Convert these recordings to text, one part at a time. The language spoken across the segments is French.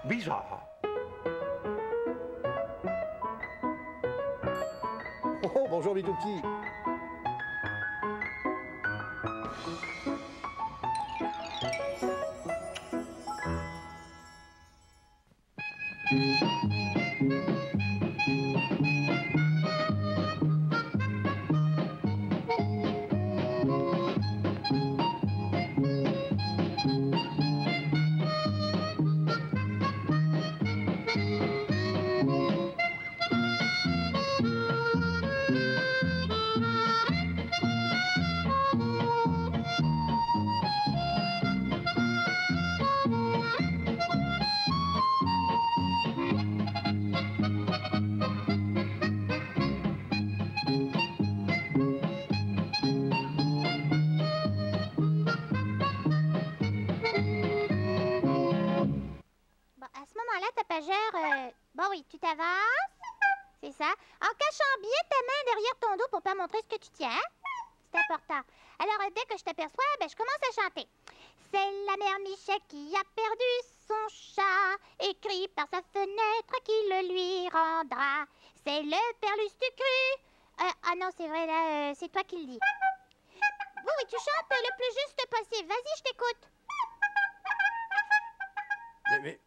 bizarre. Oh, bonjour mes tout petits. Bon, à ce moment-là, tapageur, bon oui, tu t'avances, c'est ça, en cachant bien ta main derrière ton dos pour pas montrer ce que tu tiens. C'est important. Alors, dès que je t'aperçois, je commence à chanter. C'est la mère Michel qui a perdu son chat, écrit par sa fenêtre qui le lui rendra. C'est le père Lustucru. Ah non, c'est vrai, là, c'est toi qui le dis. Oui, oui, tu chantes le plus juste possible. Vas-y, je t'écoute. Mais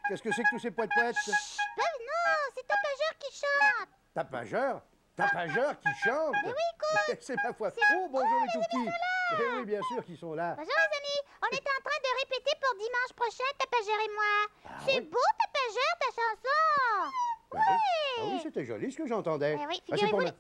qu'est-ce que c'est que tous ces poètes-poètes? Non, c'est tapageur qui chante. Tapageur? Tapageur qui chante? Mais oui, écoute. C'est ma foi. C'est- Oh, bonjour les tout petits. là. Eh oui, bien sûr qu'ils sont là. Bonjour les amis, on est en train de répéter pour dimanche prochain, Tapageur et moi. Ah C'est oui. beau, Tapageur, ta chanson. Ah oui, c'était joli ce que j'entendais. Eh oui, Ah, c'est pour figurez-vous-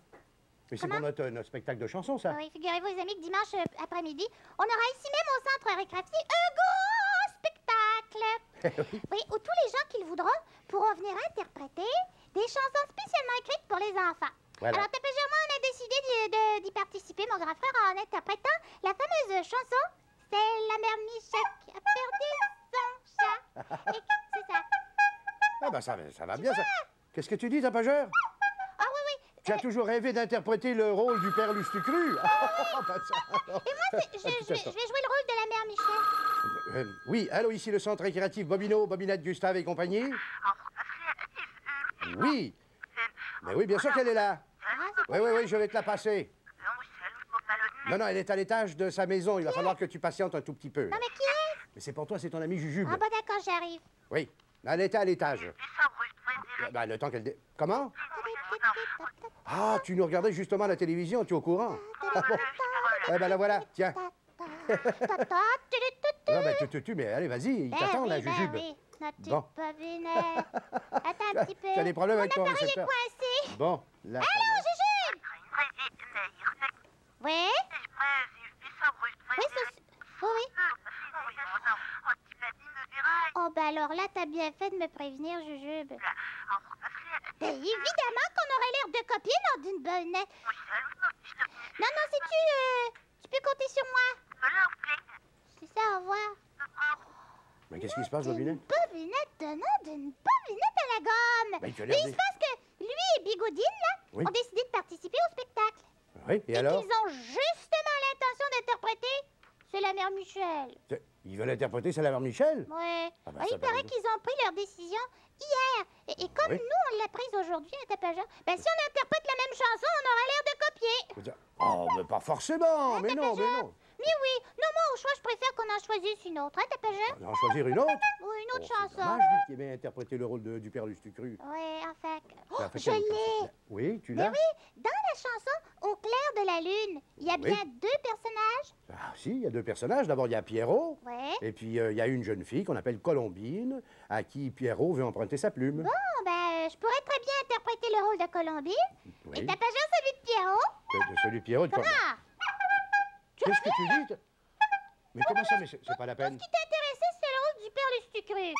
Mais c'est pour notre spectacle de chansons, ça. Oui, figurez-vous les amis que dimanche après-midi, on aura ici même au centre récréatif un grand spectacle. Oui, où tous les gens qui le voudront pourront venir interpréter des chansons spécialement écrites pour les enfants. Voilà. Alors, Tapageur et moi, on a décidé d'y participer, mon grand frère, en interprétant la fameuse chanson « C'est la mère Michel qui a perdu son chat ». Et c'est ça. Ah ben ça va bien, ça. Qu'est-ce que tu dis, Tapageur? Ah oui, oui. Tu as toujours rêvé d'interpréter le rôle du père Lustucru. Ah, ben ça, alors. Et moi, je vais jouer le rôle de la mère Michel. Oui, allô, ici le centre récréatif Bobino, Bobinette, Gustave et compagnie. Oui. Mais oui, bien sûr qu'elle est là. Ah, Oui, je vais te la passer. Non, elle est à l'étage de sa maison. Il va falloir que tu patientes un tout petit peu. non, mais qui est? Mais c'est pour toi, c'est ton ami Jujube. Ah, bah d'accord, j'arrive. Oui, elle était à l'étage. Ben, le temps qu'elle... Comment? Ah, tu nous regardais justement à la télévision, tu es au courant? Ah bon. Eh ben la voilà, tiens. Non, ben mais allez, vas-y, il t'attend là, Jujube. oui, notre petite Bon. bobinette. Attends un petit peu. Tu as des problèmes avec ton Mon appareil est récepteur? coincé. Bon, là... Allô, Jujube? Oui? Oui, oui. Oh, bah alors là, t'as bien fait de me prévenir, Jujube. Ben, évidemment qu'on aurait l'air de copier lors d'une bonnette. Non, si tu peux compter sur moi. C'est ça, au revoir. Mais qu'est-ce qui se passe, Bobinette? Une bobinette donnant d'une bobinette à la gomme. Ben, tu as Mais l'air il se passe que lui et Bigoudine, là, Oui. ont décidé de participer au spectacle. Oui, et alors? qu'ils ont justement l'intention d'interpréter C'est la mère Michel. Ils veulent interpréter C'est la mère Michel? Ouais. Ah bah, Ah, ça il paraît paraît- qu'ils ont pris leur décision hier. Et comme Oui. nous, on l'a prise aujourd'hui à Tapageur, ben si on interprète la même chanson, on aura l'air de copier. Oh, mais pas forcément! Mais non, mais non! Mais oui, non, moi, au choix, je préfère qu'on en choisisse une autre, hein, Tapageur? On va en choisir une autre? Ou une autre Oh, c'est chanson. dommage, lui, qui aimait interpréter le rôle du père Lustucru. Ouais, enfin. Oh, Ça fait je quelle- l'ai! Oui, tu Mais l'as? oui, dans la chanson Au clair de la lune, il y a Oui. bien deux personnages. Ah, si, il y a deux personnages. D'abord, il y a Pierrot. Ouais. Et puis, il y a une jeune fille qu'on appelle Colombine, à qui Pierrot veut emprunter sa plume. Bon, ben, je pourrais très bien interpréter le rôle de Colombine. Oui. Et Tapageur, celui de Pierrot. De celui de Pierrot. Ah! Qu'est-ce que tu dis? Mais comment ça? Mais c'est pas la Ce peine. qui t'intéressait, c'est le rôle du père Lustucru.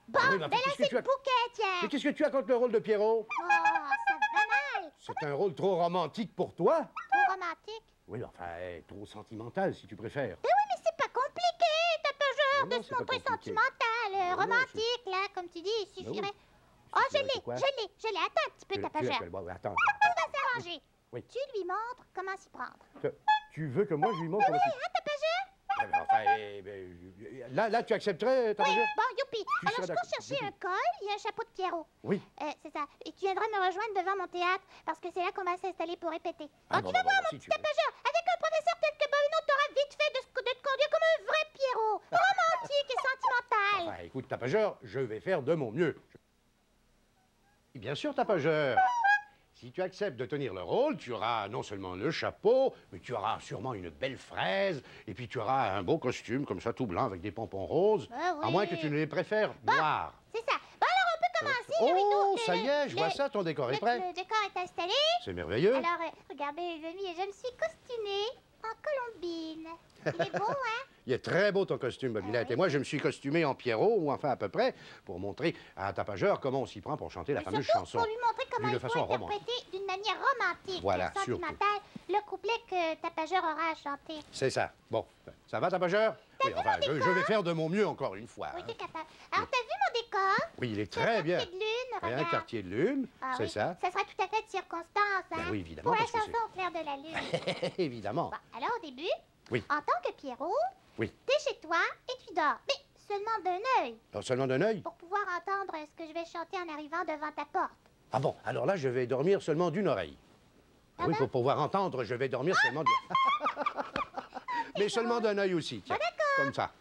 Bon, Ah oui, mais ben enfin, là, qu'est-ce que c'est tu le as- bouquet, tiens. Mais qu'est-ce que tu as contre le rôle de Pierrot? Oh, ça va mal. C'est un rôle trop romantique pour toi? Trop romantique. Oui, enfin, trop sentimental, si tu préfères. Ben oui, mais c'est pas compliqué, Tapageur, Mais non, de se c'est pas montrer compliqué. sentimental, non, romantique, là, comme tu dis, il oui. suffirait. Il Oh, je suffirait l'ai, de quoi? je l'ai. Attends un petit peu, Tapageur. Bon, attends. Tout va s'arranger. Oui. Tu lui montres comment s'y prendre. Tu veux que moi, je lui montre Oui, comment tu... hein, Tapageur? Enfin, là, tu accepterais, Oui, Tapageur? bon, youpi. Tu Alors, serais je cours d'accord. chercher un col et un chapeau de Pierrot. Oui. C'est ça. Et tu viendras me rejoindre devant mon théâtre, parce que c'est là qu'on va s'installer pour répéter. Ah, Tu vas voir, mon si petit tu veux. tapageur, avec un professeur tel que Bobino, t'auras vite fait de te conduire comme un vrai Pierrot. Romantique et sentimental. Enfin, écoute, Tapageur, je vais faire de mon mieux. Bien sûr, Tapageur. Si tu acceptes de tenir le rôle, tu auras non seulement le chapeau, mais tu auras sûrement une belle fraise, et puis tu auras un beau costume, comme ça, tout blanc, avec des pompons roses, Ah oui. à moins que tu ne les préfères noirs. C'est ça. Bon, alors, on peut commencer, le rideau. Oh, ça y est, je vois ça, ton décor est prêt. Le décor est installé. C'est merveilleux. Alors, regardez, les amis, je me suis costumée en colombine. Il est beau, hein? Il est très beau ton costume, Bobinette. oui. Et moi, je me suis costumé en Pierrot, ou enfin à peu près, pour montrer à Tapageur comment on s'y prend pour chanter la Et fameuse surtout, chanson. pour lui montrer comment D'une il faut façon interpréter d'une manière romantique, Voilà, sentimentale, le couplet que Tapageur aura à chanter. C'est ça. Bon, ça va, Tapageur? Oui, enfin, je vais faire de mon mieux encore une fois. Oui, hein. tu es capable. Alors, t'as vu mon décor? Oui, il est C'est un très bien. quartier de lune, Et un regarde. quartier de lune, Ah c'est oui, ça. Ça sera tout à fait de circonstance, hein? Ben oui, évidemment, Pour la parce que chanson au clair de la lune. Évidemment. Bon, alors, au début, Oui. en tant que Pierrot, Oui. t'es chez toi et tu dors. Mais seulement d'un œil, Alors, seulement d'un œil? pour pouvoir entendre ce que je vais chanter en arrivant devant ta porte. Ah bon, alors là, je vais dormir seulement d'une oreille. Ah Oui, bon? pour pouvoir entendre, je vais dormir seulement d'une... Mais seulement d'un œil aussi, tiens. Comme ça.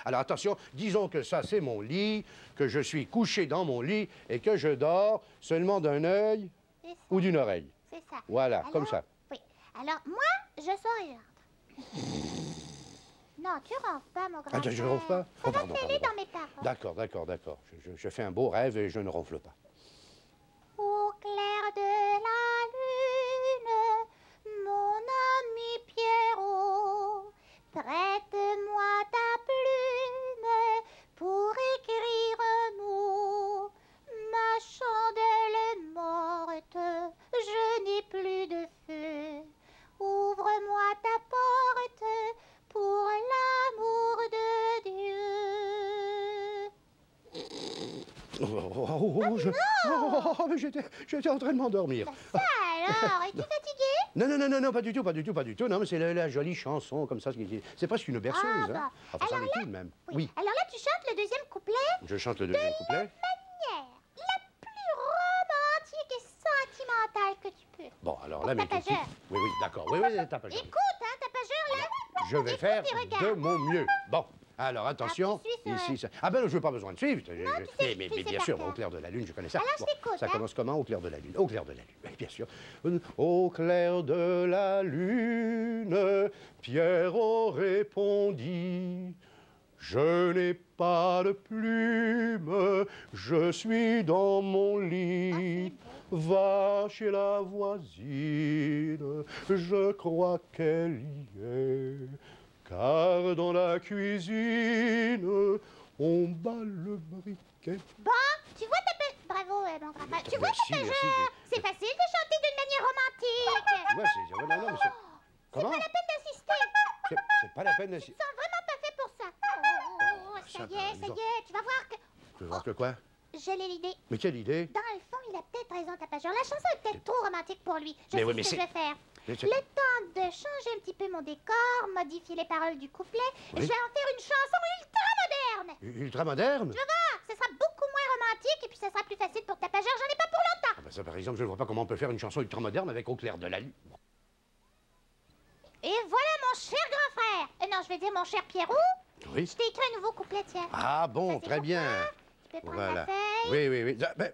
Alors attention, disons que ça, c'est mon lit, que je suis couché dans mon lit et que je dors seulement d'un œil C'est ça. ou d'une oreille. C'est ça. Voilà, Alors, comme ça. Oui. Alors, moi, je sors et j'entre. Non, tu ronfles pas, mon grand Ah, je frère. ronfle pas? Ça Oh, va pardon, mêler pardon. dans mes paroles. D'accord, d'accord, d'accord. Je fais un beau rêve et je ne ronfle pas. Au clair de la lune, mon ami Pierrot, prête-moi ta plume pour écrire un mot. Ma chandelle morte, je n'ai plus de feu. Ouvre-moi ta porte pour l'amour de Dieu. Mais j'étais en train de m'endormir. Ça alors, es-tu fatigué? Non, pas du tout, pas du tout, pas du tout. Non, mais c'est la jolie chanson comme ça. C'est presque une berceuse, Ah, hein. bah. Enfin, c'en Alors est une même. Oui, Alors là, tu chantes le deuxième couplet. je chante le deuxième couplet. Manière la plus romantique et sentimentale que tu peux. Bon, alors Pour là, mais Tapageur. Oui, d'accord. Oui, Tapageur. Écoute, hein, Tapageur, là. Je vais écoute faire et regarde. de mon mieux. Bon, alors attention. tu suis sur Ici, ça... Ah ben non, je n'ai pas besoin de suivre. sais, Mais tu sais bien par sûr, cœur. au clair de la lune, je connais ça. Alors, je t'écoute, Ça hein. commence comment? Au clair de la lune. Au clair de la lune, oui, bien sûr. Au clair de la lune, Pierrot répondit. Je n'ai pas de plume, je suis dans mon lit. Va chez la voisine, je crois qu'elle y est. Car dans la cuisine, on bat le briquet. Bon, tu vois, bravo, mon grand-père. Tu vois, Merci, Tapageur, merci. c'est facile de chanter d'une manière romantique. Ouais, non, mais c'est... Comment? C'est pas la peine d'insister. C'est pas la peine de... Ils sont vraiment pas faits pour ça. Ça Ça y va, est, ils ont- tu vas voir que... Tu veux voir que quoi? J'ai l'idée. Mais quelle idée? Dans le fond, il a peut-être raison, Tapageur. La chanson est peut-être trop romantique pour lui. Je Mais sais oui, ce mais que je c'est- vais faire. Mais c'est- Le temps de changer un petit peu mon décor, modifier les paroles du couplet, Oui. je vais en faire une chanson ultra moderne. Ultra moderne? Tu vas voir, ce sera beaucoup moins romantique et puis ça sera plus facile pour Tapageur. J'en ai pas pour longtemps. Ah ben ça, par exemple, je ne vois pas comment on peut faire une chanson ultra moderne avec Au clair de la lune. Et voilà mon cher grand frère. Non, je vais dire mon cher Pierrot. Oui. Je t'ai écrit un nouveau couplet, tiens. Ah bon, Ça, c'est très pour bien. toi. Tu peux prendre Voilà. la feuille. Oui. Ah, ben...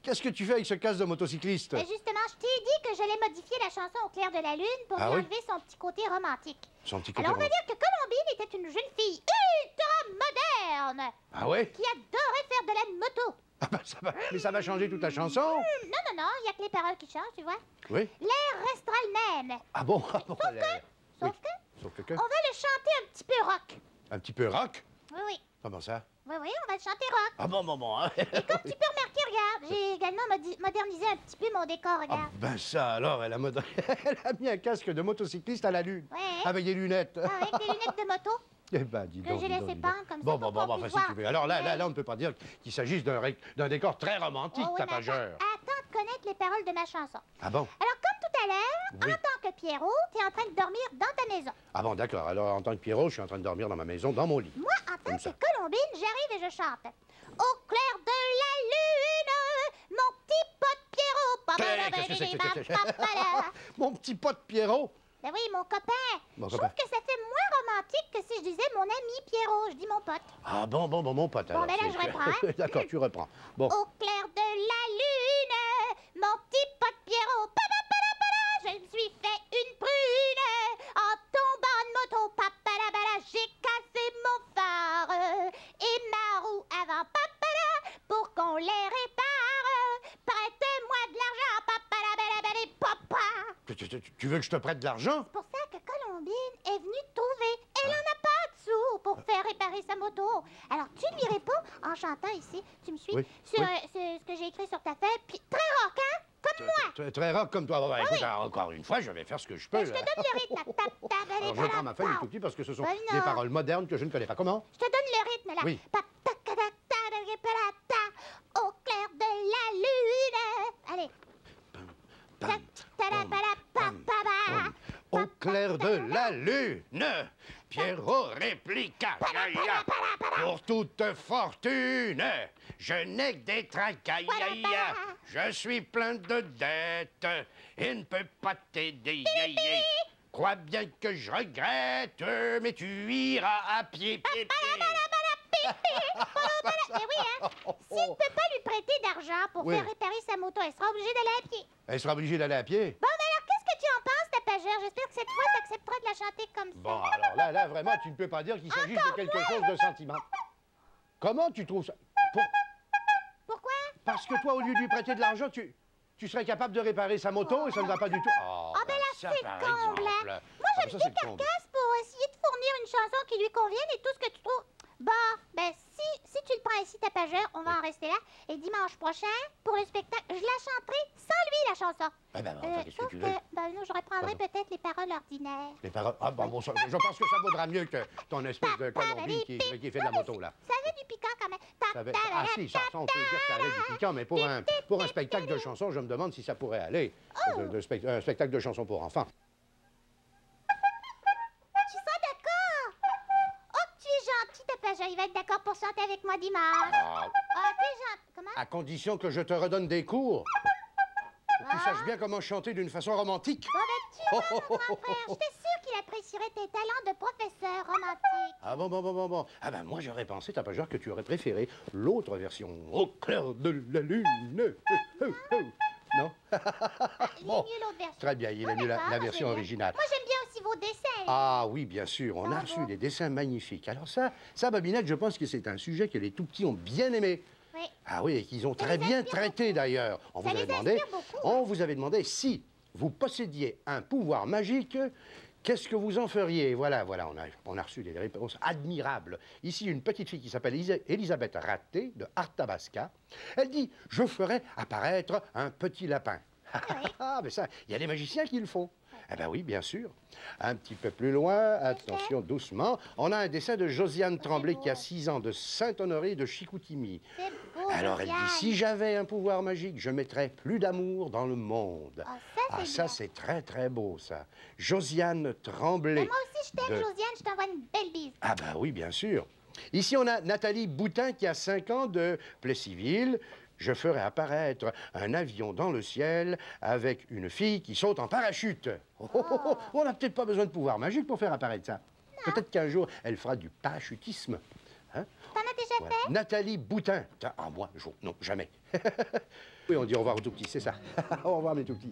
Qu'est-ce que tu fais avec ce casque de motocycliste? Et justement, je t'ai dit que j'allais modifier la chanson au clair de la lune pour Ah lui oui? enlever son petit côté romantique. Son petit côté Alors on va romantique. dire que Colombine était une jeune fille ultra moderne Ah ouais? qui adorait faire de la moto. Ah ben, mais ça va changer toute la chanson? Non, il n'y a que les paroles qui changent, tu vois. Oui. L'air restera le même. Ah bon? Ah bon, Sauf oui. que, Sauf que on va le chanter un petit peu rock. Un petit peu rock? Oui, Comment ça? on va le chanter rock. Ah bon, hein? Et comme tu peux remarquer, regarde, j'ai également modernisé un petit peu mon décor, Ah regarde. ben ça, alors, elle a mis un casque de motocycliste à la lune. Ouais. Avec des lunettes. Avec des lunettes de moto. Eh ben, dis Que donc, j'ai dis donc, laissé dis donc. peindre comme ça Bon, pour qu'on enfin, puisse si tu voir. veux. Alors là, Ouais. on ne peut pas dire qu'il s'agisse d'un décor très romantique, Oh oui, mais Tapageur. attends de connaître les paroles de ma chanson. Ah bon? Alors, comme tout tout à l'heure, Oui. en tant que Pierrot, tu es en train de dormir dans ta maison. Ah bon, d'accord. Alors, en tant que Pierrot, je suis en train de dormir dans ma maison, dans mon lit. Moi, en tant Comme que ça. Colombine, j'arrive et je chante. Au clair de la lune, mon petit pote Pierrot. Qu'est-ce que c'est que ça? Mon petit pote Pierrot. Ben oui, mon copain. Mon Je copain. trouve que ça fait moins romantique que si je disais mon ami Pierrot. Je dis mon pote. Ah bon, mon pote. Bon, alors, ben là, c'est- je reprends, hein. D'accord, tu reprends. Bon. Au clair de la lune, mon petit pote Pierrot. Je me suis fait une prune en tombant de moto. J'ai cassé mon phare et ma roue avant. Pour qu'on les répare, prêtez-moi de l'argent. Papa. Tu veux que je te prête de l'argent? C'est pour ça que Colombine est venue te trouver. Elle n'en a pas de sous pour faire réparer sa moto. Alors tu lui réponds en chantant ici. Tu me suis Oui, sur oui. ce que j'ai écrit sur ta feuille. Puis très rock, hein? Comme moi. Très rock comme toi. Bon, bah, Ah écoute, oui. alors, encore une fois, je vais faire ce que je peux. Je te donne le rythme. Alors, je prends ma feuille tout petit parce que ce sont Ben des non. paroles modernes que je ne connais pas. Comment? Je te donne le rythme là. Oui. Au clair de la lune. Allez. Bam, Ta-ta-ta-ta-pa-pa-pa. bam. Au clair de la lune, Pierrot répliqua. Pour toute fortune, je n'ai que des tracailles. Je suis plein de dettes et ne peux pas t'aider. Crois bien que je regrette, mais tu iras à pied. Mais oui, hein. S'il ne peut pas lui prêter d'argent pour Oui. faire réparer sa moto, elle sera obligée d'aller à pied. Elle sera obligée d'aller à pied. Bon, ben alors, qu'est-ce que tu en penses, tapageur? J'espère que cette fois, tu accepteras de la chanter comme ça. Bon, alors là, vraiment, tu ne peux pas dire qu'il s'agisse de quelque chose de sentimental. Comment tu trouves ça? Pourquoi? Parce que toi, au lieu de lui prêter de l'argent, tu serais capable de réparer sa moto et ça ne va pas du tout. Oh, Ah, ben là, ça, c'est par comble, hein. exemple. Moi, Ah, j'aime ça, tes c'est le comble. carcasses pour essayer de fournir une chanson qui lui convienne et tout ce que tu trouves. Bon, ben, si tu le prends ici, tapageur, on va en rester là. Et dimanche prochain, pour le spectacle, je la chanterai sans lui, la chanson. Eh ben, enfin, qu'est-ce que Sauf tu que, veux? ben, non, je reprendrai peut-être les paroles ordinaires. Les paroles. Ah, bon, je pense que ça vaudra mieux que ton espèce de colombine qui fait de la moto, là. Ça avait du piquant quand même. Ah si, ça, on peut dire que ça avait du piquant, mais pour un spectacle de chansons, je me demande si ça pourrait aller. Un spectacle de chansons pour enfants. Tu seras d'accord? Oh, tu es gentil, tapageur. Il va être d'accord pour chanter avec moi dimanche. Ah, Ah, tu es gentil. Comment? à condition que je te redonne des cours. Pour que tu saches bien comment chanter d'une façon romantique. Bon, ben, tu vois, mon grand frère, j'étais sûre qu'il apprécierait tes talents de professeur romantique. Ah bon. Ah ben moi j'aurais pensé, tapageur, que tu aurais préféré l'autre version. Au clair de la lune. Non? Il est Bon, mieux l'autre version. très bien, il Bon, est mieux d'accord, la moi, version j'aime bien. originale. Moi, j'aime bien aussi vos dessins. Ah oui, bien sûr, on a Ah reçu bon? des dessins magnifiques. Alors ça, Babinette, je pense que c'est un sujet que les tout-petits ont bien aimé. Oui. Ah oui, et qu'ils ont Ça très les bien inspire traité d'ailleurs. Ça les inspire beaucoup, On vous avait demandé si vous possédiez un pouvoir magique, qu'est-ce que vous en feriez? Voilà, on a reçu des réponses admirables. Ici, une petite fille qui s'appelle Elisabeth Raté, de Arthabasca. Elle dit, je ferais apparaître un petit lapin. Ah, mais ça, il y a des magiciens qui le font. Eh bien oui, bien sûr. Un petit peu plus loin, attention, doucement, on a un dessin de Josiane Tremblay qui a 6 ans, de Saint-Honoré de Chicoutimi. C'est beau, Alors elle dit, Josiane. si j'avais un pouvoir magique, je mettrais plus d'amour dans le monde. Ah, ça, c'est bien. C'est très très beau, ça. Josiane Tremblay. Mais moi aussi, je t'aime, de- Josiane. Je t'envoie une belle bise. Ah ben oui, bien sûr. Ici, on a Nathalie Boutin qui a 5 ans de Plessisville. Je ferai apparaître un avion dans le ciel avec une fille qui saute en parachute. On n'a peut-être pas besoin de pouvoir magique pour faire apparaître ça. Peut-être qu'un jour, elle fera du parachutisme. Hein? T'en as déjà Voilà. fait? Nathalie Boutin. Ah, moi, non, jamais. Oui, on dit au revoir aux tout petits, c'est ça. Au revoir, mes tout petits.